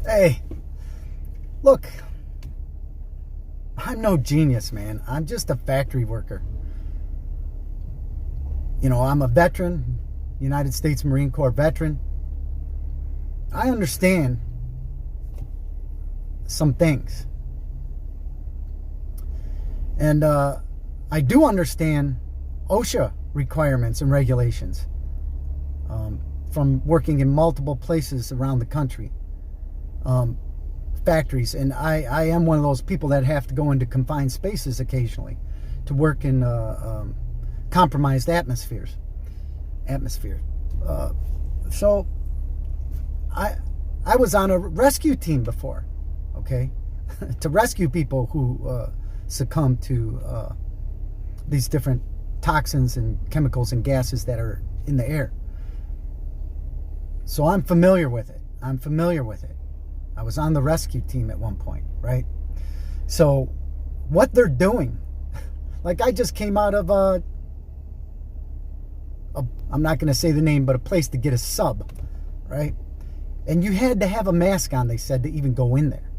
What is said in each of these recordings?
Hey, look, I'm no genius, man. I'm just a factory worker. I'm a veteran, United States Marine Corps veteran. I understand some things. And I do understand OSHA requirements and regulations from working in multiple places around the country. Factories, and I am one of those people that have to go into confined spaces occasionally to work in compromised atmosphere. So I was on a rescue team before, okay, to rescue people who succumb to these different toxins and chemicals and gases that are in the air. So I'm familiar with it. I was on the rescue team at one point, right? So what they're doing, like I just came out of I'm not going to say the name, but a place to get a sub, right? And you had to have a mask on, they said, to even go in there.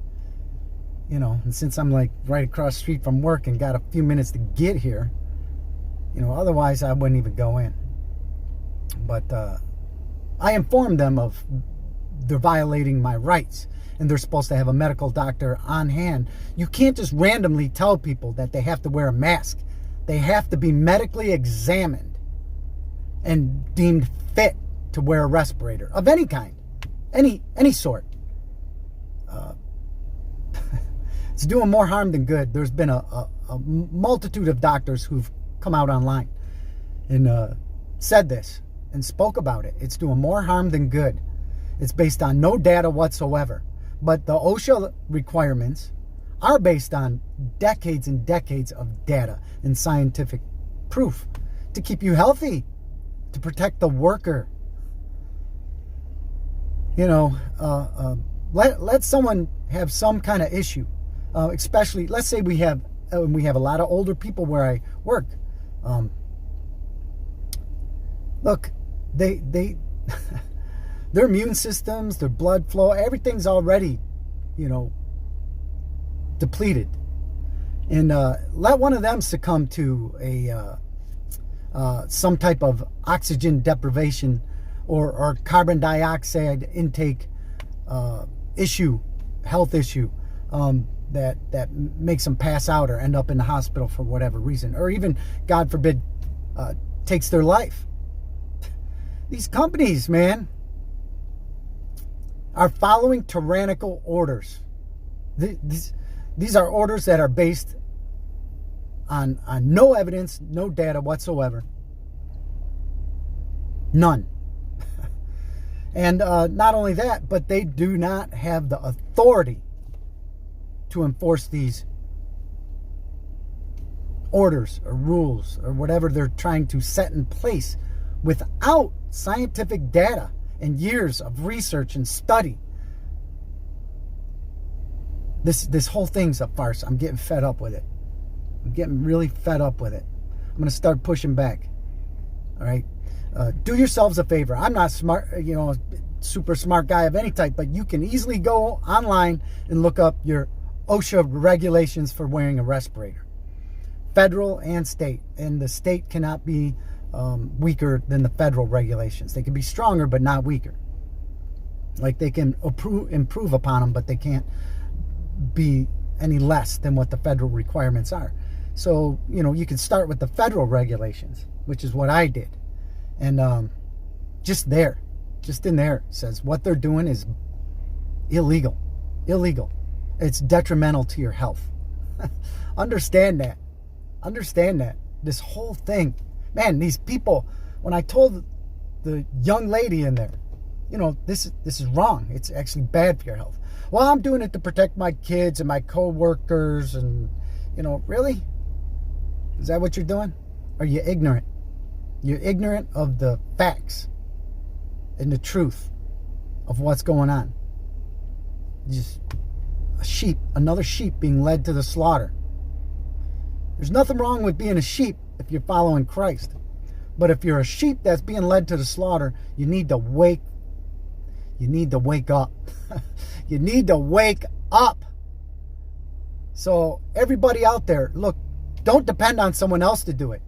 And since I'm like right across the street from work and got a few minutes to get here, otherwise I wouldn't even go in. But I informed them of they're violating my rights, and they're supposed to have a medical doctor on hand. You can't just randomly tell people that they have to wear a mask. They have to be medically examined and deemed fit to wear a respirator of any kind, any sort. It's doing more harm than good. There's been a multitude of doctors who've come out online and said this and spoke about it. It's doing more harm than good. It's based on no data whatsoever. But the OSHA requirements are based on decades and decades of data and scientific proof to keep you healthy, to protect the worker. Let someone have some kind of issue, especially, let's say we have a lot of older people where I work. Look, they their immune systems, their blood flow, everything's already, depleted. And let one of them succumb to some type of oxygen deprivation or carbon dioxide intake health issue that makes them pass out or end up in the hospital for whatever reason, or even, God forbid, takes their life. These companies, man, are following tyrannical orders. These are orders that are based on no evidence, no data whatsoever. None. And not only that, but they do not have the authority to enforce these orders or rules or whatever they're trying to set in place without scientific data and years of research and study. This whole thing's a farce. I'm getting fed up with it. I'm getting really fed up with it. I'm going to start pushing back. All right? Do yourselves a favor. I'm not smart, super smart guy of any type, but you can easily go online and look up your OSHA regulations for wearing a respirator. Federal and state. And the state cannot be weaker than the federal regulations. They can be stronger, but not weaker. Like they can improve upon them, but they can't be any less than what the federal requirements are. So, you can start with the federal regulations, which is what I did. And just in there, says what they're doing is illegal. It's detrimental to your health. Understand that. This whole thing, man, these people, when I told the young lady in there, this is wrong. It's actually bad for your health. Well, I'm doing it to protect my kids and my co-workers and, really? Is that what you're doing? Are you ignorant? You're ignorant of the facts and the truth of what's going on. Just another sheep being led to the slaughter. There's nothing wrong with being a sheep if you're following Christ. But if you're a sheep that's being led to the slaughter, you need to wake up. You need to wake up. So everybody out there, look, don't depend on someone else to do it.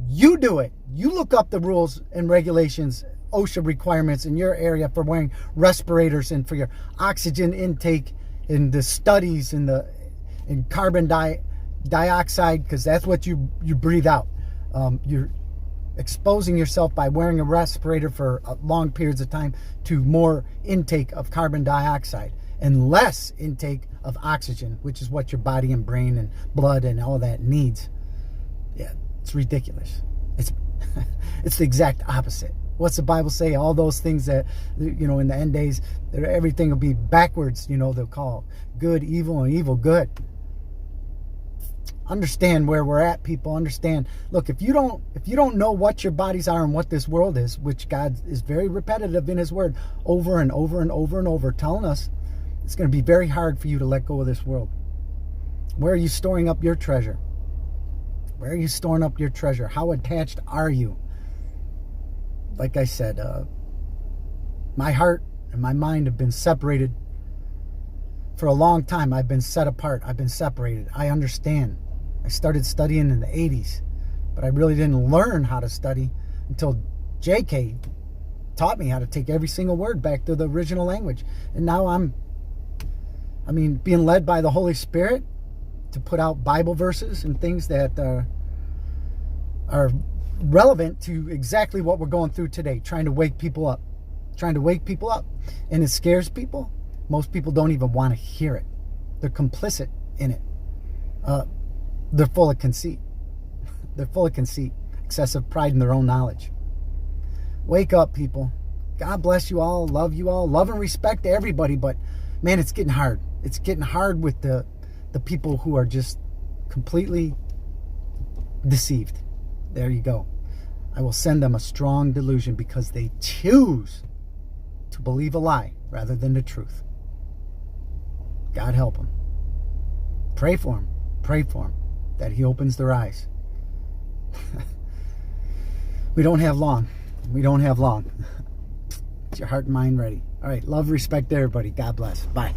You do it. You look up the rules and regulations, OSHA requirements in your area for wearing respirators and for your oxygen intake, in the studies in carbon dioxide, because that's what you breathe out. You're exposing yourself by wearing a respirator for long periods of time to more intake of carbon dioxide and less intake of oxygen, which is what your body and brain and blood and all that needs. Yeah, it's ridiculous. It's the exact opposite. What's the Bible say? All those things that, in the end days, everything will be backwards. They'll call good evil and evil good. Understand where we're at, people. Understand. Look, if you don't know what your bodies are and what this world is, which God is very repetitive in His Word, over and over and over and over, telling us, it's going to be very hard for you to let go of this world. Where are you storing up your treasure? Where are you storing up your treasure? How attached are you? Like I said, my heart and my mind have been separated for a long time. I've been set apart. I've been separated. I understand. I started studying in the 80s, but I really didn't learn how to study until JK taught me how to take every single word back to the original language. And now I'm being led by the Holy Spirit to put out Bible verses and things that are relevant to exactly what we're going through today, trying to wake people up. And it scares people. Most people don't even want to hear it. They're complicit in it. They're full of conceit. Excessive pride in their own knowledge. Wake up, people. God bless you all. Love you all. Love and respect to everybody. But man, it's getting hard. It's getting hard with the people who are just completely deceived. There you go. I will send them a strong delusion because they choose to believe a lie rather than the truth. God help them. Pray for them. Pray for them that He opens their eyes. We don't have long. Get your heart and mind ready. All right. Love, respect to everybody. God bless. Bye.